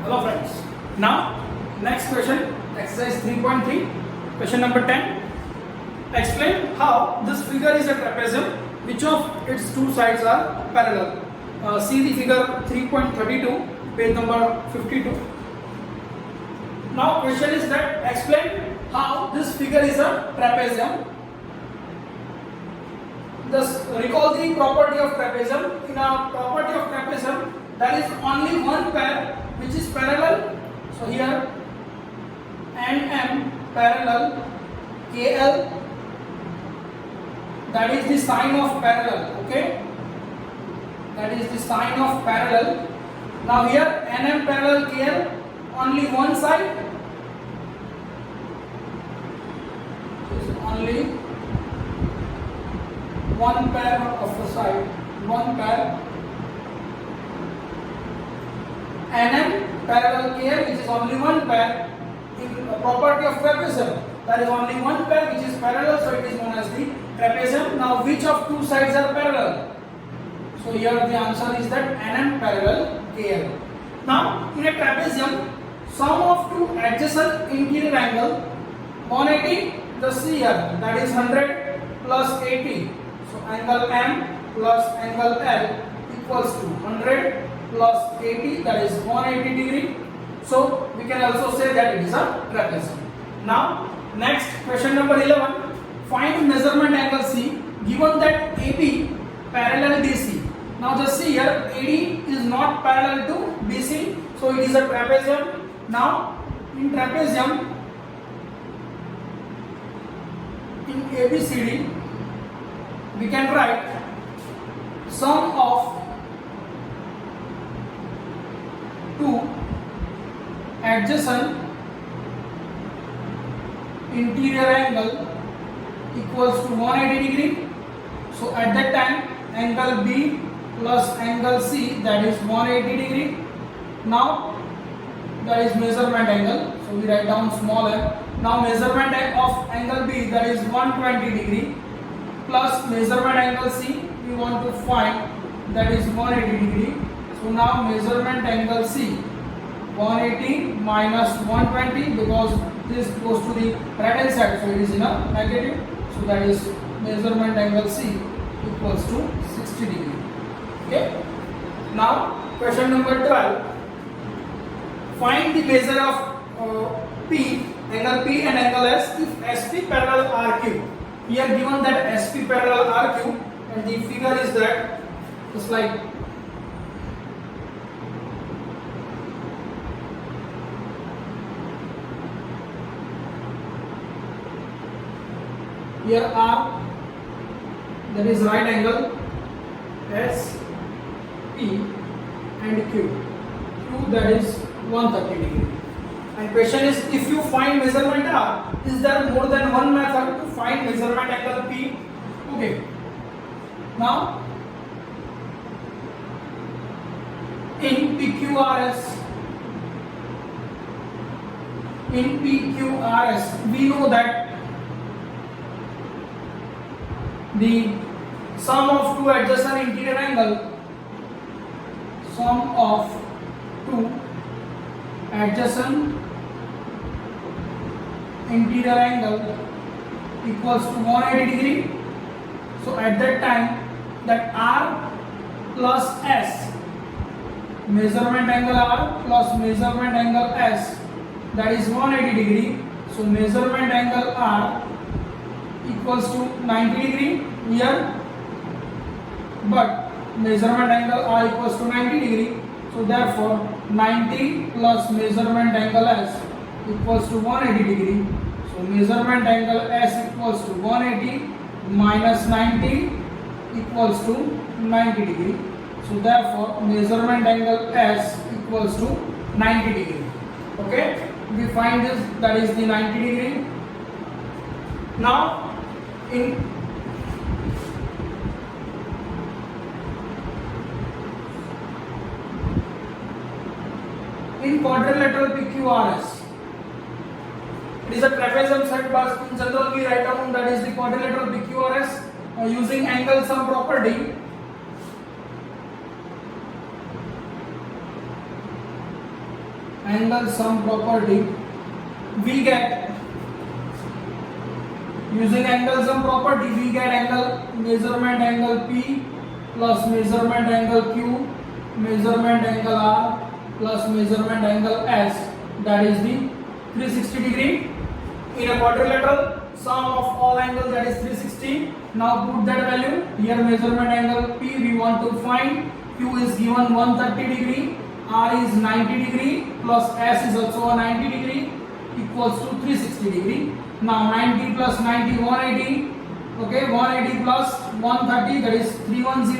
Hello friends. Now next question, exercise 3.3, question number 10. Explain how this figure is a trapezium, which of its two sides are parallel. See the figure 3.32, page number 52. Now question is that explain how this figure is a trapezium. Just recall the property of trapezium. In a property of trapezium, there is only one pair which is parallel. So here NM parallel KL, that is the sign of parallel. Okay, that is the sign of parallel. Now here NM parallel KL, only one side is only one pair of the side, one pair. NM parallel KL, which is only one pair. In the property of trapezium, there is only one pair which is parallel, so it is known as the trapezium. Now which of two sides are parallel? So here the answer is that NM parallel KL. Now in a trapezium, sum of two adjacent interior angle 180, just see here, that is 100 plus 80. So angle M plus angle L equals to 100 plus 80, that is 180 degree. So we can also say that it is a trapezium. Now next, question number 11. Find measurement angle C given that AB parallel DC. Now just see here, AD is not parallel to BC, so it is a trapezium. Now in trapezium, in ABCD, we can write sum of two adjacent interior angle equals to 180 degree. So at that time, angle B plus angle C, that is 180 degree. Now that is measurement angle, so we write down small m. Now measurement of angle B, that is 120 degree, plus measurement angle C we want to find, that is 180 degree. So now measurement angle C 180 minus 120, because this goes to the right hand side, so it is in a negative. So that is measurement angle C equals to 60 degree. Okay. Now question number 12. Find the measure of P, angle P and angle S if SP parallel RQ. Here given that SP parallel RQ, and the figure is that just like here R, that is right angle, S, P and Q, that is 130 degree. And question is, if you find measurement R, is there more than one method to find measurement angle P? Okay. Now in PQRS, we know that the sum of two adjacent interior angle, sum of two adjacent interior angle equals to 180 degree. So at that time, that R plus S, measurement angle R plus measurement angle S, that is 180 degree. So measurement angle R equals to 90 degree here, but measurement angle R equals to 90 degree. So therefore 90 plus measurement angle S equals to 180 degree. So measurement angle S equals to 180 minus 90 equals to 90 degree. So therefore measurement angle S equals to 90 degree. Okay, we find this, that is the 90 degree. Now in quadrilateral PQRS, it is a trapezium set, but in general we write down that is the quadrilateral PQRS using angle sum property. angle sum property, we get, using angle sum property, we get angle measurement angle P plus measurement angle Q, measurement angle R plus measurement angle S, that is the 360 degree. In a quadrilateral, sum of all angles, that is 360. Now put that value. Here measurement angle P we want to find. Q is given 130 degree, R is 90 degree, plus S is also a 90 degree, equals to 360 degree. Now 90 plus 90, 180. Okay, 180 plus 130, that is 310.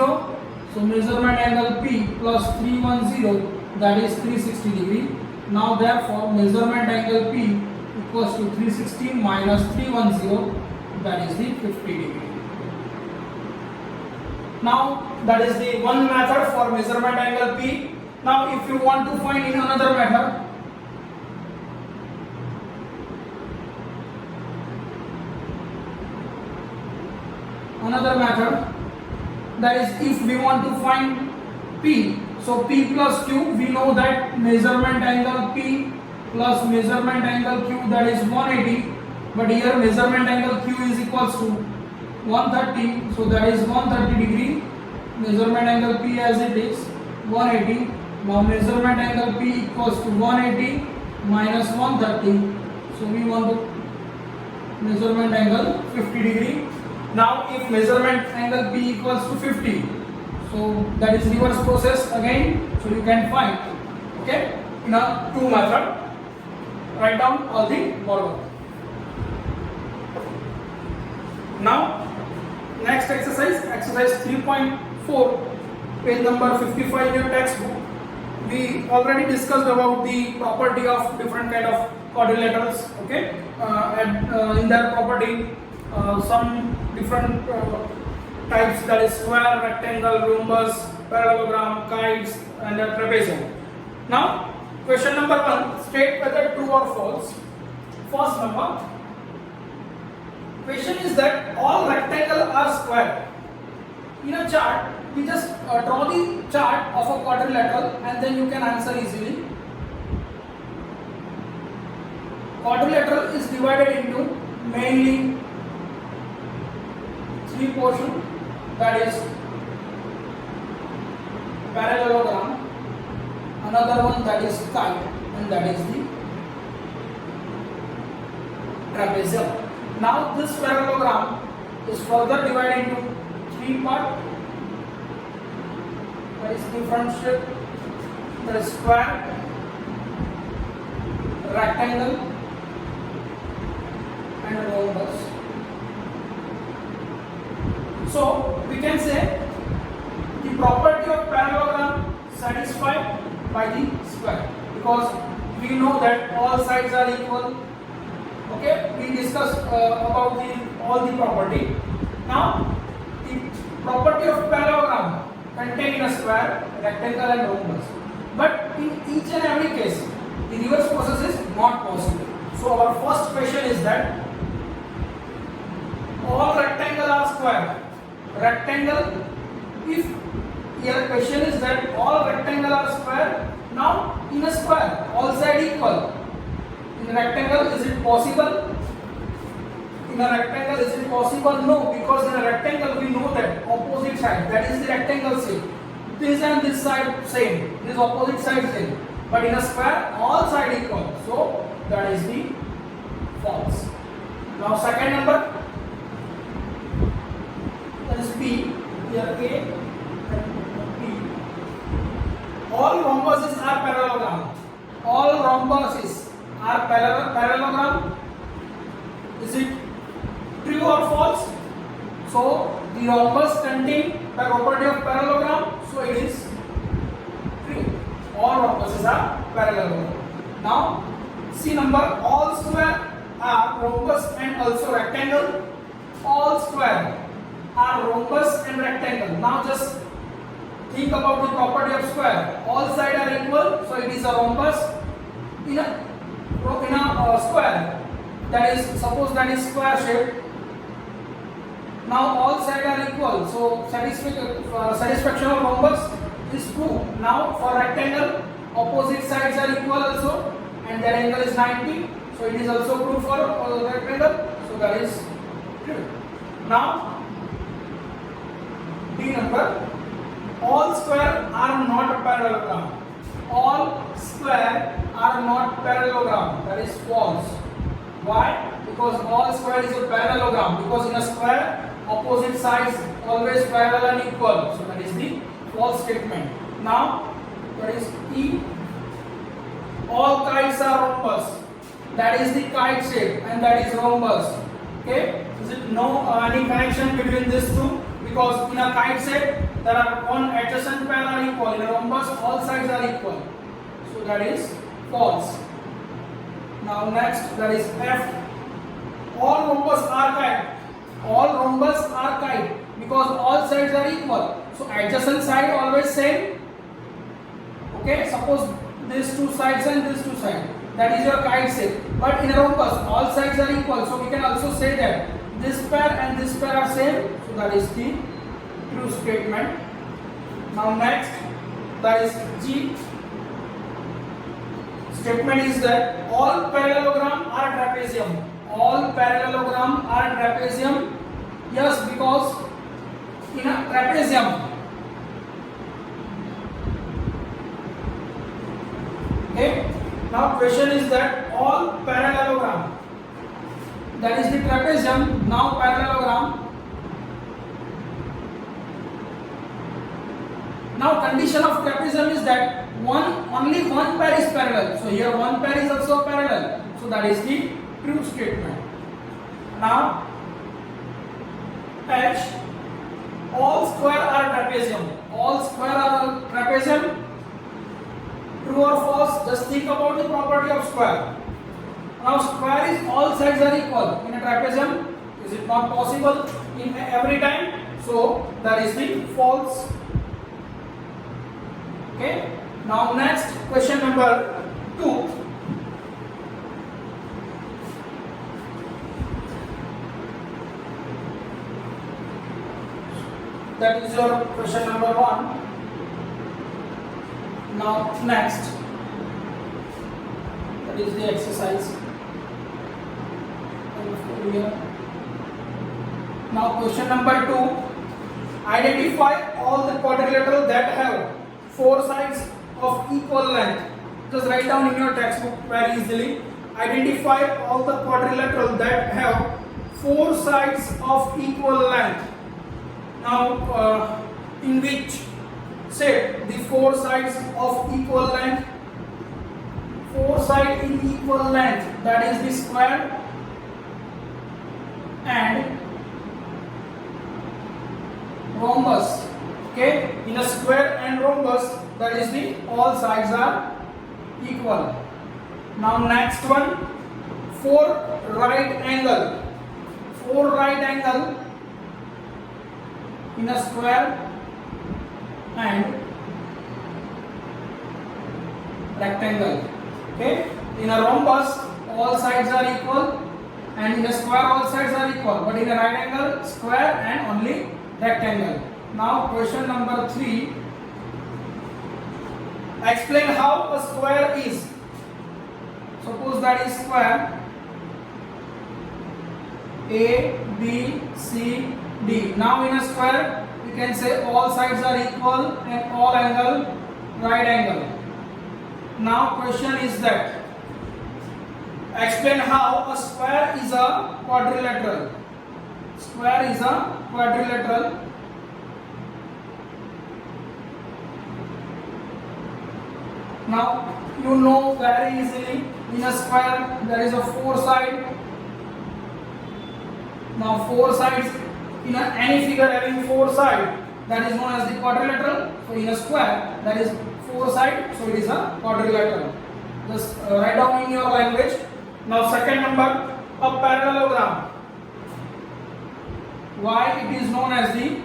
So measurement angle P plus 310, that is 360 degree. Now therefore measurement angle P equals to 360 minus 310, that is the 50 degree. Now that is the one method for measurement angle P. Now if you want to find in another method, that is if we want to find P, so P plus Q, we know that measurement angle P plus measurement angle Q, that is 180, but here measurement angle Q is equals to 130, so that is 130 degree. Measurement angle P as it is 180. Now measurement angle P equals to 180 minus 130, so we want to measurement angle 50 degree. Now if measurement angle P equals to 50, so that is reverse process again, so you can find, okay, in a two method. Write down all the model. Now next exercise 3.4, page number 55 in your textbook. We already discussed about the property of different kind of quadrilaterals, okay, and in that property some different types, that is square, rectangle, rhombus, parallelogram, kites and trapezium. Now question number 1, state whether true or false. First number, question is that all rectangles are square. In a chart, we just draw the chart of a quadrilateral and then you can answer easily. Quadrilateral is divided into mainly three portions, that is parallelogram, another one that is kite, and that is the trapezium. Now this parallelogram is further divided into three parts, that is different shape, that is square, rectangle and rhombus. So we can say the property of parallelogram satisfied by the square, because we know that all sides are equal. Okay, we discussed about all the property. Now the property of parallelogram contained in a square, rectangle and rhombus, but in each and every case the reverse process is not possible. So our first question is that all rectangles are square. Rectangle, if your question is that all rectangles are square, now in a square all sides equal. In a rectangle, is it possible? In a rectangle, is it possible? No, because in a rectangle we know that opposite side, that is the rectangle shape. This and this side same, this opposite side same. But in a square, all sides equal. So that is the false. Now second number, that is P. Here A and P. All rhombuses are parallelogram. All rhombuses are parallelogram. Is it true or false? So the rhombus contain the property of parallelogram, so it is true. All rhombuses are parallelogram. Now see number, all square are rhombus and also rectangle. All square are rhombus and rectangle. Now just think about the property of square. All sides are equal, so it is a rhombus. In a square, that is, suppose that is square shape. Now all sides are equal, so satisfaction of rhombus is true. Now for rectangle, opposite sides are equal also, and that angle is 90. So it is also true for rectangle. So that is true. Now D number, all square are not parallelogram. All square are not parallelogram. That is false. Why? Because all square is a parallelogram. Because in a square, opposite sides always parallel and equal. So that is the false statement. Now that is E. All kites are rhombus. That is the kite shape, and that is rhombus. Okay? Is it no any connection between these two? Because in a kite shape there are one adjacent pair are equal. In a rhombus all sides are equal. So that is false. Now next, that is F. All rhombus are kite. All rhombus are kite because all sides are equal. So adjacent side always same. Okay, suppose these two sides and these two sides. That is your kite shape. But in a rhombus all sides are equal. So we can also say that this pair and this pair are same. So that is the true statement. Now next, that is G. Statement is that all parallelogram are trapezium. All parallelogram are trapezium. Yes, because in a trapezium, okay. Now question is that all parallelogram, that is the trapezium. Now parallelogram. Now condition of trapezium is that only one pair is parallel. So here one pair is also parallel. So that is the true statement. Now H. All square are trapezium. All square are trapezium. True or false? Just think about the property of square. Now square is all sides are equal. In a trapezium, is it not possible in every time? So that is the false. Okay. Now next, question number 2. That is your question number 1. Now next, that is the exercise. Now question number 2. Identify all the quadrilateral that have 4 sides of equal length. Just write down in your textbook very easily. Identify all the quadrilateral that have 4 sides of equal length. Now in which shape the 4 sides of equal length? 4 sides in equal length, that is the square and rhombus. Okay, in a square and rhombus, that is the all sides are equal. Now next one, 4 right angle. 4 right angle in a square and rectangle. Okay, in a rhombus all sides are equal, and in a square all sides are equal, but in a right angle, square and only rectangle. Now question number 3. Explain how a square is. Suppose that is square A, B, C, D. Now in a square you can say all sides are equal and all angle right angle. Now question is that explain how a square is a quadrilateral. Square is a quadrilateral. Now you know very easily, in a square there is a 4 side. Now 4 sides in any figure having 4 sides, that is known as the quadrilateral. So in a square that is 4 sides, so it is a quadrilateral. Just write down in your language. Now second number, a parallelogram. Why it is known as the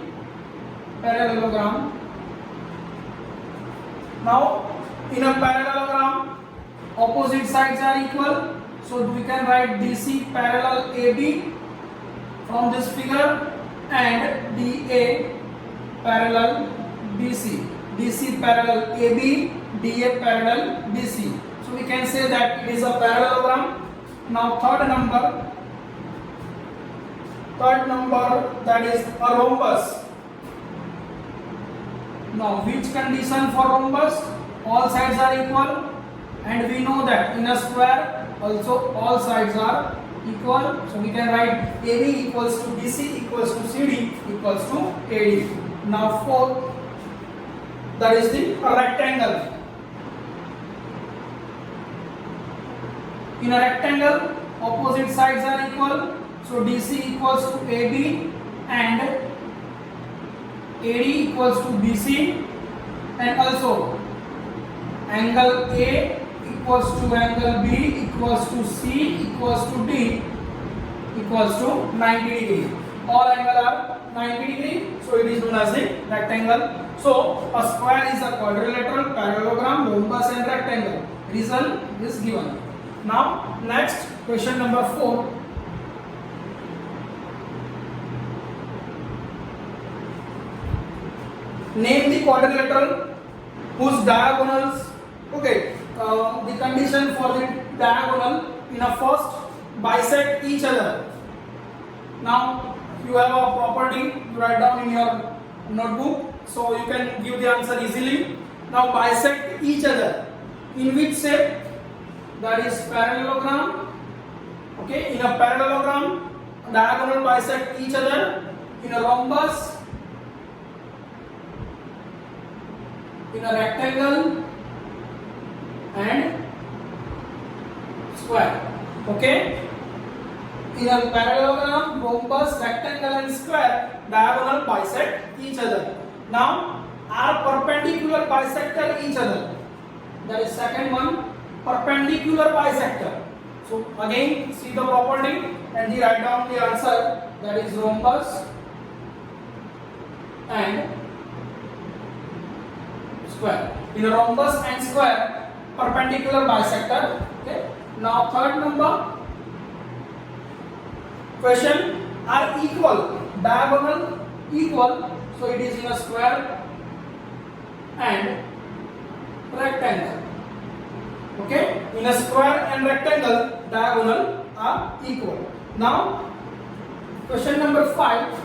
parallelogram? Now in a parallelogram, opposite sides are equal. So we can write DC parallel AB from this figure and DA parallel BC. DC parallel AB, DA parallel BC. So we can say that it is a parallelogram. Now third number that is a rhombus. Now which condition for rhombus? All sides are equal, and we know that in a square also all sides are equal. So we can write AB equals to BC equals to CD equals to AD. Now fourth, that is the rectangle. In a rectangle, opposite sides are equal. So DC equals to AB and AD equals to BC, and also angle A equals to angle B equals to C equals to D equals to 90 degree. All angles are 90 degree, so it is known as the rectangle. So a square is a quadrilateral, parallelogram, rhombus and rectangle. Result is given. Now next question number 4. Name the quadrilateral whose diagonals, okay, the condition for the diagonal in a first bisect each other. Now you have a property, you write down in your notebook, so you can give the answer easily. Now bisect each other. In which shape? That is parallelogram. Okay, in a parallelogram, diagonal bisect each other. In a rhombus, in a rectangle and square. Okay, in a parallelogram, rhombus, rectangle and square, diagonal bisect each other. Now are perpendicular bisector each other. That is second one, perpendicular bisector. So again see the property and we write down the answer, that is rhombus and square. In a rhombus and square, perpendicular bisector. Okay. Now third number question, are equal, diagonal equal, so it is in a square and rectangle. Okay, in a square and rectangle, diagonal are equal. Now question number 5,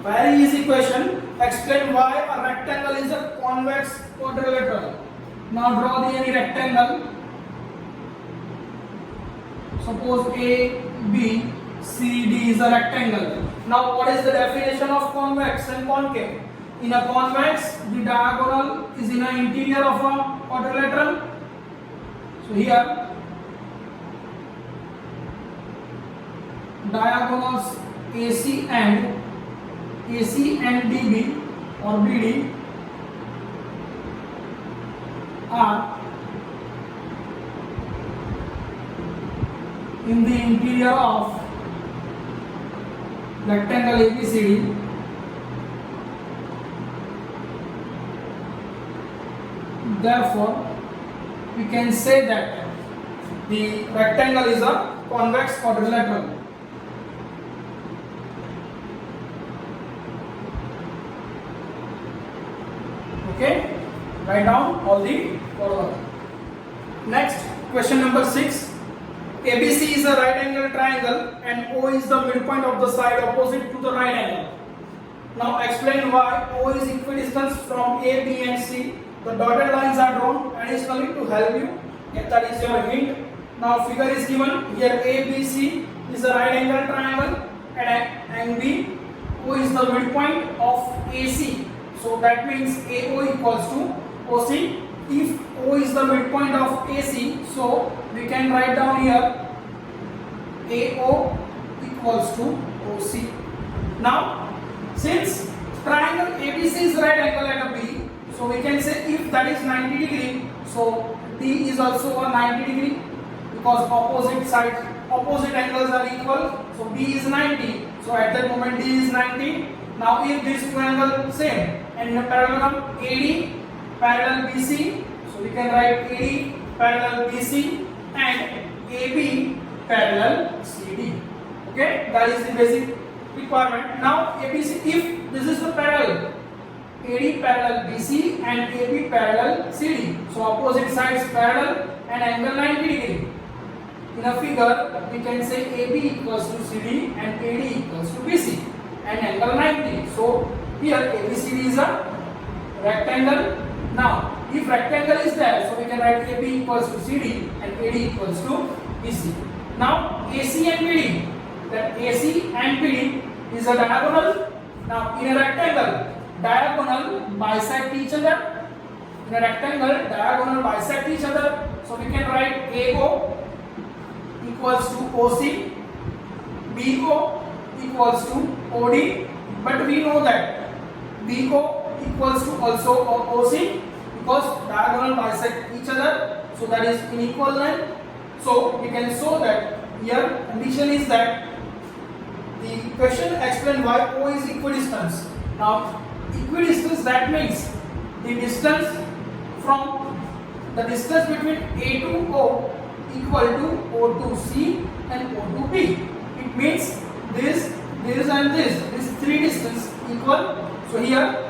very easy question. Explain why a rectangle is a convex quadrilateral. Now draw the any rectangle. Suppose A, B, C, D is a rectangle. Now what is the definition of convex and concave? In a convex, the diagonal is in the interior of a quadrilateral. So here diagonals AC and DB or BD are in the interior of rectangle ABCD. Therefore, we can say that the rectangle is a convex quadrilateral. Okay, write down all the following. Next, question number 6. ABC is a right angle triangle and O is the midpoint of the side opposite to the right angle. Now explain why O is equidistant from A, B and C. The dotted lines are drawn additionally to help you. Okay, that is your hint. Now figure is given. Here ABC is a right angle triangle and B, O is the midpoint of AC. So that means AO equals to OC. If O is the midpoint of AC, so we can write down here AO equals to OC. Now since triangle ABC is right angle at a B, so we can say if that is 90 degree, so D is also a 90 degree because opposite angles are equal. So B is 90. So at that moment D is 90. Now if these two angles same and in a parallelogram AD parallel BC, so we can write AD parallel BC and AB parallel CD. Okay, that is the basic requirement. Now ABC, if this is the parallel, AD parallel BC and AB parallel CD. So opposite sides parallel and angle 90 degree. In a figure, we can say AB equals to CD and AD equals to BC and angle 90. So here ABCD is a rectangle. Now, if rectangle is there, so we can write AB equals to CD and AD equals to BC. Now, AC and BD, that AC and BD is a diagonal. Now, in a rectangle, diagonal bisect each other. In a rectangle, diagonal bisect each other. So we can write AO equals to OC, BO equals to OD, but we know that BO equals to also OC because diagonal bisect each other, so that is in equal line. So we can show that here condition is that the question explained why O is equidistance. Now equidistance, that means the distance between A to O equal to O to C and O to B. It means this and this three distance equal. So here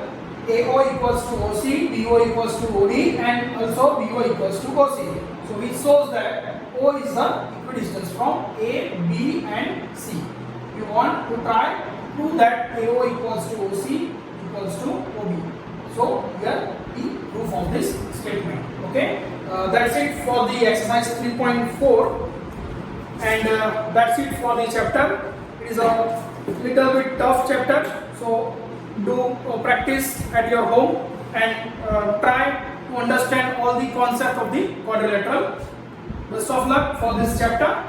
AO equals to OC, BO equals to OD and also BO equals to OC. So which shows that O is the equidistance from A, B and C. You want to try to prove that AO equals to OC equals to OB. So here the proof of this statement. Okay, that's it for the exercise 3.4 and that's it for the chapter. It is a little bit tough chapter, so do practice at your home and try to understand all the concept of the quadrilateral. Best of luck for this chapter.